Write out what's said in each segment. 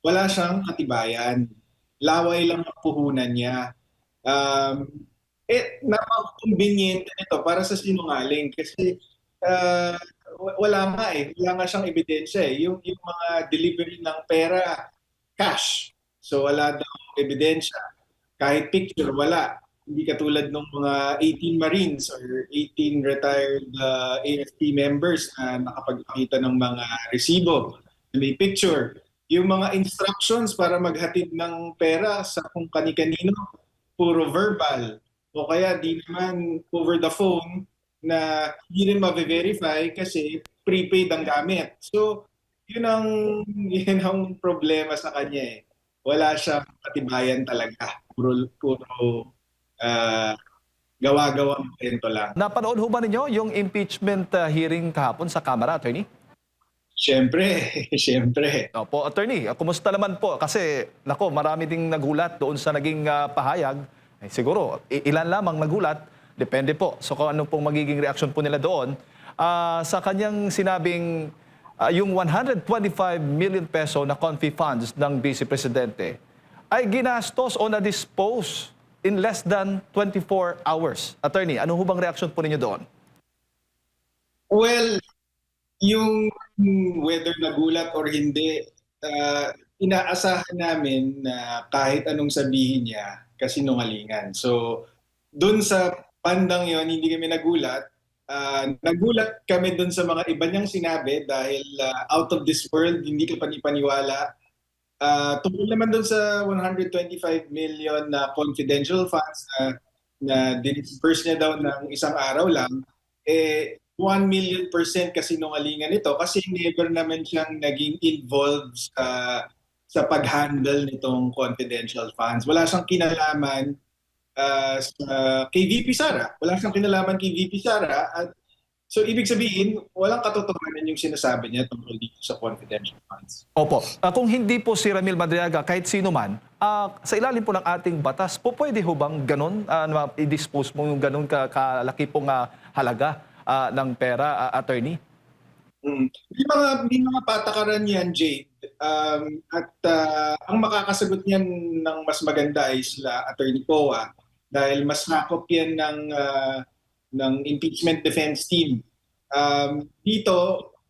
wala siyang katibayan. Laway lang ang puhunan niya. Um, napaka-convenient nito para sa sinungaling kasi ah, wala nga eh. Wala nga siyang ebidensya eh. Yung mga delivery ng pera, cash. So wala daw ebidensya. Kahit picture, wala. Hindi katulad ng mga 18 Marines or 18 retired AFP members na nakapagpakita ng mga resibo na may picture. Yung mga instructions para maghatid ng pera sa kung kani-kanino, puro verbal. O kaya di naman over the phone na hindi rin ma-verify kasi prepaid ang gamit. So, yun ang, yun ang problema sa kanya eh. Wala siyang katibayan talaga. Puro ah, gawa-gawang kwento lang. Napanood ho ba ninyo yung impeachment hearing kahapon sa Kamara, Attorney? Siyempre, siyempre. Opo, Attorney, kumusta naman po? Kasi, nako, marami ding nagulat doon sa naging pahayag. Siguro, ilan lamang nagulat, depende po. So kung ano pong magiging reaksyon po nila doon. Sa kanyang sinabing yung 125 million peso na confi funds ng Vice Presidente ay ginastos o na-dispose in less than 24 hours. Attorney, ano ho bang reaksyon po ninyo doon? Well, yung whether nagulat or hindi, inaasahan namin na kahit anong sabihin niya, kasinungalingan. So, dun sa bandang yon hindi kami nagulat. Nagulat kami dun sa mga iba niyang sinabi dahil out of this world, hindi ka panipaniwala. Tungkol naman dun sa 125 million na confidential funds na dinisburse niya daw ng isang araw lang, eh 1,000,000% kasinungalingan ito kasi never naman siyang naging involved sa pag-handle nitong confidential funds. Wala siyang kinalaman kay VP Sara. Wala siyang kinalaman kay VP Sara. At so ibig sabihin, walang katotohanan yung sinasabi niya tungkol dito sa confidential funds. Opo. Kung hindi po si Ramil Madriaga, kahit sino man, sa ilalim po ng ating batas, po pwede ho bang ganun, i-dispose mo yung ganun kalaki pong halaga ng pera, attorney? May mga patakaran yan, Jade. Ang makakasagot niyan ng mas maganda ay sila Attorney Poa dahil mas nakop yan ng impeachment defense team. Dito,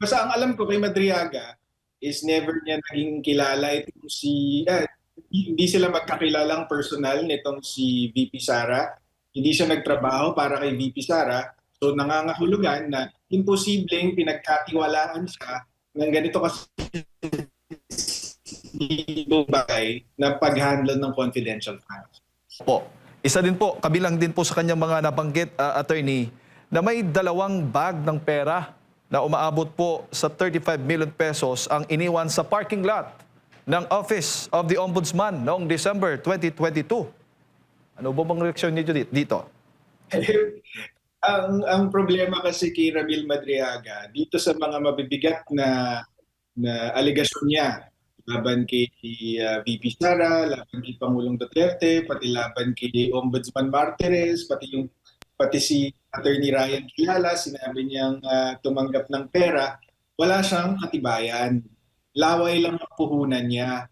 basta ang alam ko kay Madriaga is never niya naging kilala itong hindi sila magkakilalang personal nitong si VP Sara. Hindi siya nagtrabaho para kay VP Sara. So nangangahulugan na imposibleng pinagkatiwalaan siya ng ganito kasi bagay na pag-handle ng confidential funds. Po. Isa din po, kabilang din po sa kanyang mga nabanggit, attorney, na may dalawang bag ng pera na umaabot po sa 35 million pesos ang iniwan sa parking lot ng Office of the Ombudsman noong December 2022. Ano ba bang reaksyon niyo dito? Ang problema kasi kay Ramil Madriaga dito sa mga mabibigat na aligasyon niya laban kay VP Sara, laban kay Pangulong Duterte, pati laban kay Ombudsman Martires, pati si Attorney Ryan Kilala, sinabi niyang tumanggap ng pera, wala siyang katibayan. Laway lang ang puhunan niya.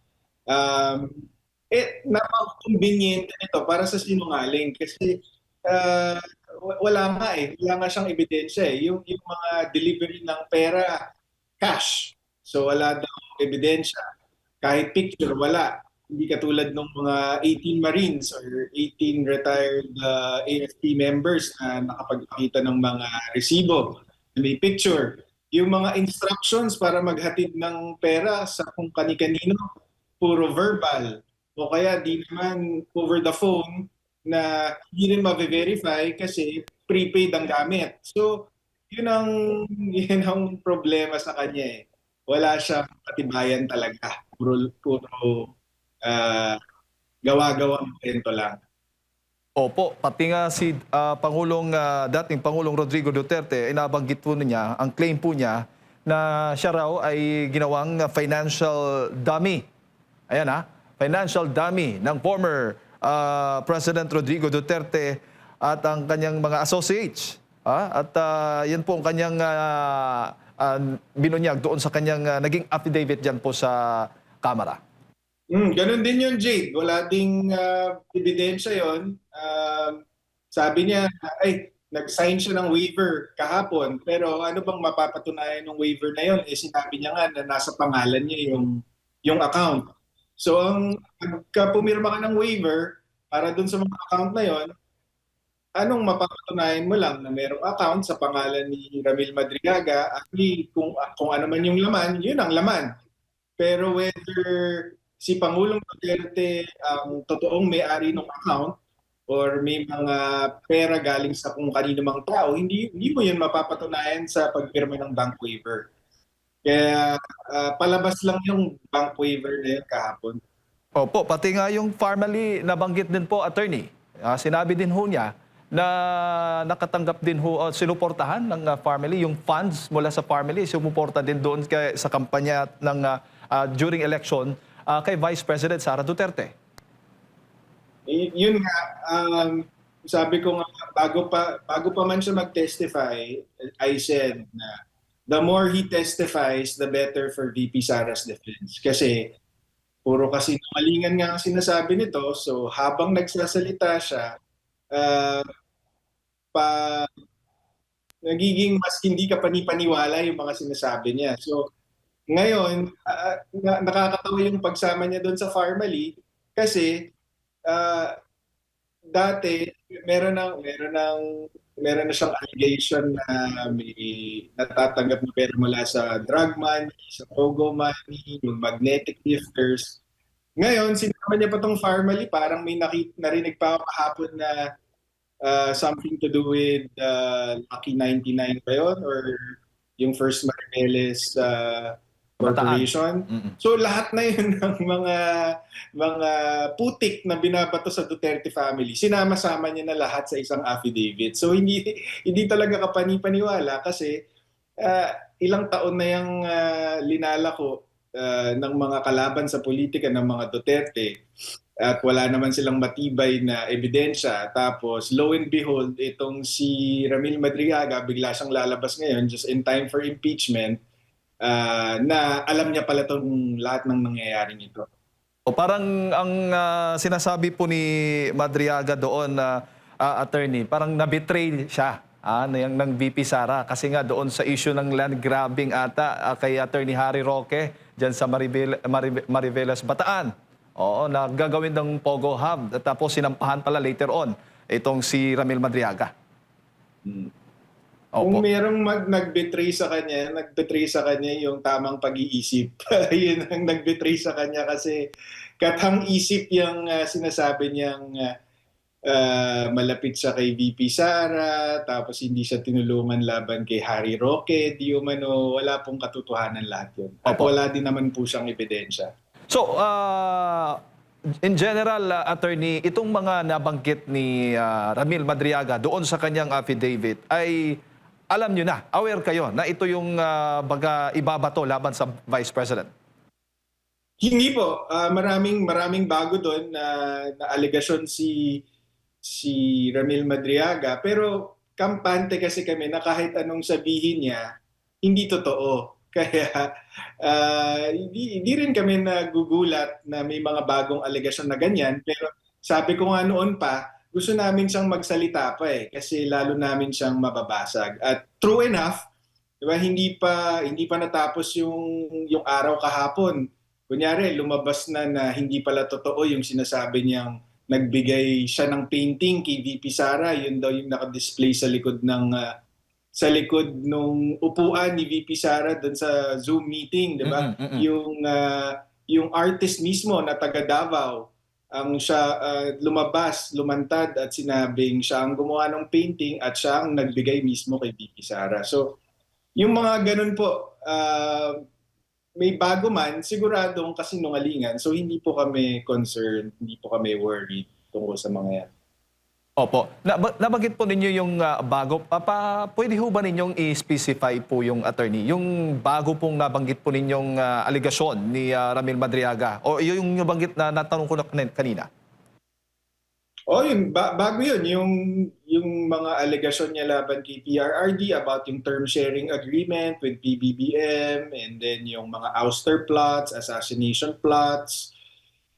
Napaka-convenient nito para sa sinungaling kasi wala nga eh. Wala nga siyang ebidensya eh. Yung mga delivery ng pera, cash. So wala daw ebidensya. Kahit picture, wala. Hindi katulad ng mga 18 Marines or 18 retired AFP members na nakapagpakita ng mga resibo na may picture. Yung mga instructions para maghatid ng pera sa kung kani-kanino, puro verbal. O kaya di naman over the phone na hindi rin ma-verify kasi prepaid ang gamit. So, yun ang problema sa kanya eh. Wala siyang katibayan talaga. Puro gawa-gawang kwento lang. Opo, pati nga si dating Pangulong Rodrigo Duterte, inabanggit po niya, ang claim po niya na siya raw ay ginawang financial dummy. Ayan financial dummy ng former President Rodrigo Duterte at ang kanyang mga associates. At yan po ang kanyang binunyag doon sa kanyang naging affidavit dyan po sa Kamara. Ganun din yun, Jade. Wala ding ebidensya yun. Sabi niya, ay, nag-sign siya ng waiver kahapon. Pero ano bang mapapatunayan ng waiver na yun? Eh, sinabi niya nga na nasa pangalan niya yung account. So, pagka pumirma ka ng waiver para dun sa mga account na yon, anong mapapatunayan mo lang na merong account sa pangalan ni Ramil Madrigaga, actually, kung ano man yung laman, yun ang laman. Pero whether si Pangulong Duterte ang totoong may-ari ng account or may mga pera galing sa kung kanino mang tao, hindi mo yun mapapatunayan sa pagpirma ng bank waiver. Kaya palabas lang yung bank waiver na yun kahapon. Opo, pati nga yung family nabanggit din po, attorney. Sinabi din ho niya na nakatanggap din ho, sinuportahan ng family, yung funds mula sa family, sumuporta din doon sa kampanya ng during election kay Vice President Sara Duterte. Yun nga, sabi ko nga, bago pa man siya mag-testify, I said na the more he testifies, the better for VP Sara's defense. Kasi puro kasinungalingan nga ang sinasabi nito. So habang nagsasalita siya, uh, pa, nagiging mas hindi ka panipaniwala yung mga sinasabi niya. So ngayon, nakakatawa yung pagsama niya doon sa family kasi uh, dati meron na siyang allegation na may natatanggap na pera mula sa drug money, sa pogo money, yung magnetic lifters. Ngayon, sinama niya pa tong family, parang may narinig pa ako kahapon na something to do with Lucky 99 ba yun? Or yung First Maribeles Bataan. Corporation. So lahat na yun ng mga putik na binabato sa Duterte family, sinama-sama niya na lahat sa isang affidavit. So hindi talaga kapani-paniwala kasi ilang taon na yung linalako ng mga kalaban sa politika ng mga Duterte at wala naman silang matibay na ebidensya. Tapos, lo and behold, itong si Ramil Madriaga, bigla siyang lalabas ngayon just in time for impeachment na alam niya pala itong lahat ng nangyayaring ito. O parang ang sinasabi po ni Madriaga doon na attorney, parang na-betray siya ng VP Sara kasi nga doon sa issue ng land grabbing ata kay Attorney Harry Roque diyan sa Mariveles Bataan. Oo, na gagawin ng Pogo Hub at tapos sinampahan pala later on itong si Ramil Madriaga. Kung Opo. merong nag-betray sa kanya yung tamang pag-iisip. Yun ang nag-betray sa kanya kasi katang isip yung sinasabi niyang malapit siya kay VP Sara, tapos hindi siya tinulungan laban kay Harry Roque, di umano, wala pong katotohanan lahat yun. At Opo. wala din naman po siyang ebidensya. So, in general, attorney, itong mga nabanggit ni Ramil Madriaga doon sa kanyang affidavit ay alam nyo na, aware kayo na ito yung baga ibabato laban sa Vice President? Hindi po, maraming bago doon na alegasyon si Ramil Madriaga, pero kampante kasi kami na kahit anong sabihin niya, hindi totoo. Kaya hindi rin kami nagugulat na may mga bagong alegasyon na ganyan. Pero sabi ko nga noon pa, gusto namin siyang magsalita pa kasi lalo namin siyang mababasag. At true enough, di ba, hindi pa natapos yung araw kahapon. Kunyari, lumabas na hindi pala totoo yung sinasabi niyang nagbigay siya ng painting kay VP Sara. Yun daw yung naka-display sa likod nung upuan ni VP Sara doon sa Zoom meeting, 'di ba? Yung artist mismo na taga Davao ang siya lumantad at sinabing siya ang gumawa ng painting at siya ang nagbigay mismo kay VP Sara. So, yung mga ganun po, may bago man, siguradong kasinungalingan. So, hindi po kami concerned, hindi po kami worried tungkol sa mga yan. Opo. Nabanggit po ninyo yung bago. Pwede ho ba ninyong i-specify po yung attorney? Yung bago pong nabanggit po ninyong aligasyon ni Ramil Madriaga? O yung nabanggit na natanong ko na kanina? Bago yun. Yung mga alegasyon niya laban kay PRRD about yung term sharing agreement with PBBM and then yung mga ouster plots, assassination plots.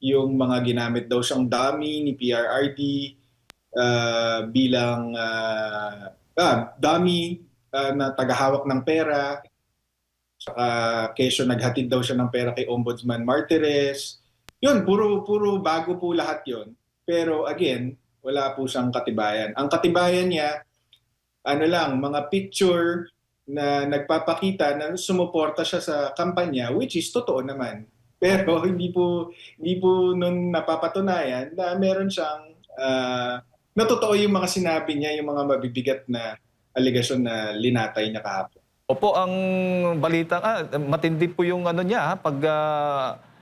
yung mga ginamit daw siyang dummy ni PRRD bilang dummy na tagahawak ng pera. Saka kesyo naghatid daw siya ng pera kay Ombudsman Martires. Yun, puro bago po lahat yun. Pero again, wala po siyang katibayan. Ang katibayan niya, ano lang, mga picture na nagpapakita na sumuporta siya sa kampanya, which is totoo naman. Pero hindi po nun napapatunayan na meron siyang na totoo yung mga sinabi niya, yung mga mabibigat na aligasyon na linatay niya kahapon. Opo, ang balita matindi po yung ano niya,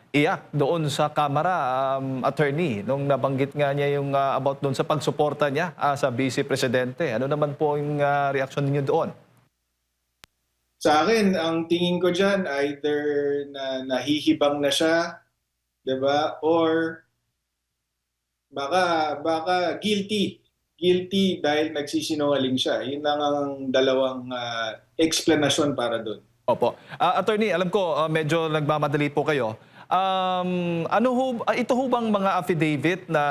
iyak doon sa Kamara, attorney, nung nabanggit nga niya yung about doon sa pagsuporta niya sa Vice Presidente. Ano naman po yung reaksyon ninyo doon? Sa akin, ang tingin ko dyan, either na nahihibang na siya, 'di ba? Or baka guilty. Guilty dahil nagsisinungaling siya. Yun lang ang dalawang explanation para doon. Opo. Attorney, alam ko medyo nagmamadali po kayo. Ito ho bang mga affidavit na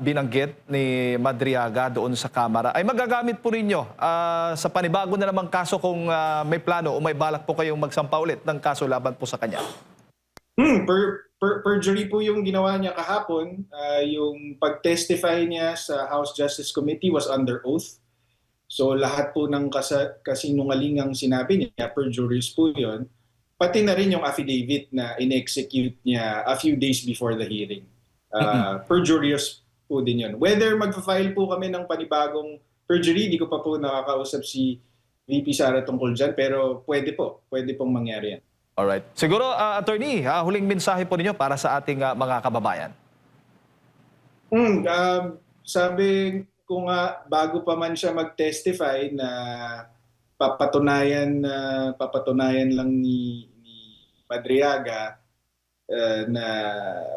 binanggit ni Madriaga doon sa Kamara ay magagamit po ninyo sa panibago na namang kaso kung may plano o may balak po kayong magsampa ulit ng kaso laban po sa kanya? Perjury po yung ginawa niya kahapon. Yung pag-testify niya sa House Justice Committee was under oath. So lahat po ng kasinungalingang sinabi niya, perjuries po yun. Pati na rin yung affidavit na in-execute niya a few days before the hearing. Perjurious po din yun. Whether mag-file po kami ng panibagong perjury, di ko pa po nakakausap si VP Sara tungkol dyan, pero pwede pong mangyari yan. Alright. Siguro, attorney, huling mensahe po ninyo para sa ating mga kababayan. Sabi ko nga, bago pa man siya mag-testify na papatunayan lang ni Madriaga na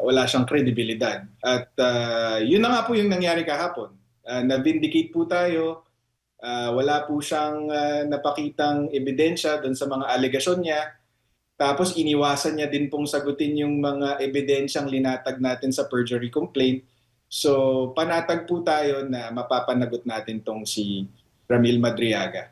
wala siyang kredibilidad. At yun na nga po yung nangyari kahapon. Na-vindicate po tayo. Wala po siyang napakitang ebidensya doon sa mga alegasyon niya. Tapos iniwasan niya din pong sagutin yung mga ebidensyang linatag natin sa perjury complaint. So panatag po tayo na mapapanagot natin tong si Ramil Madriaga.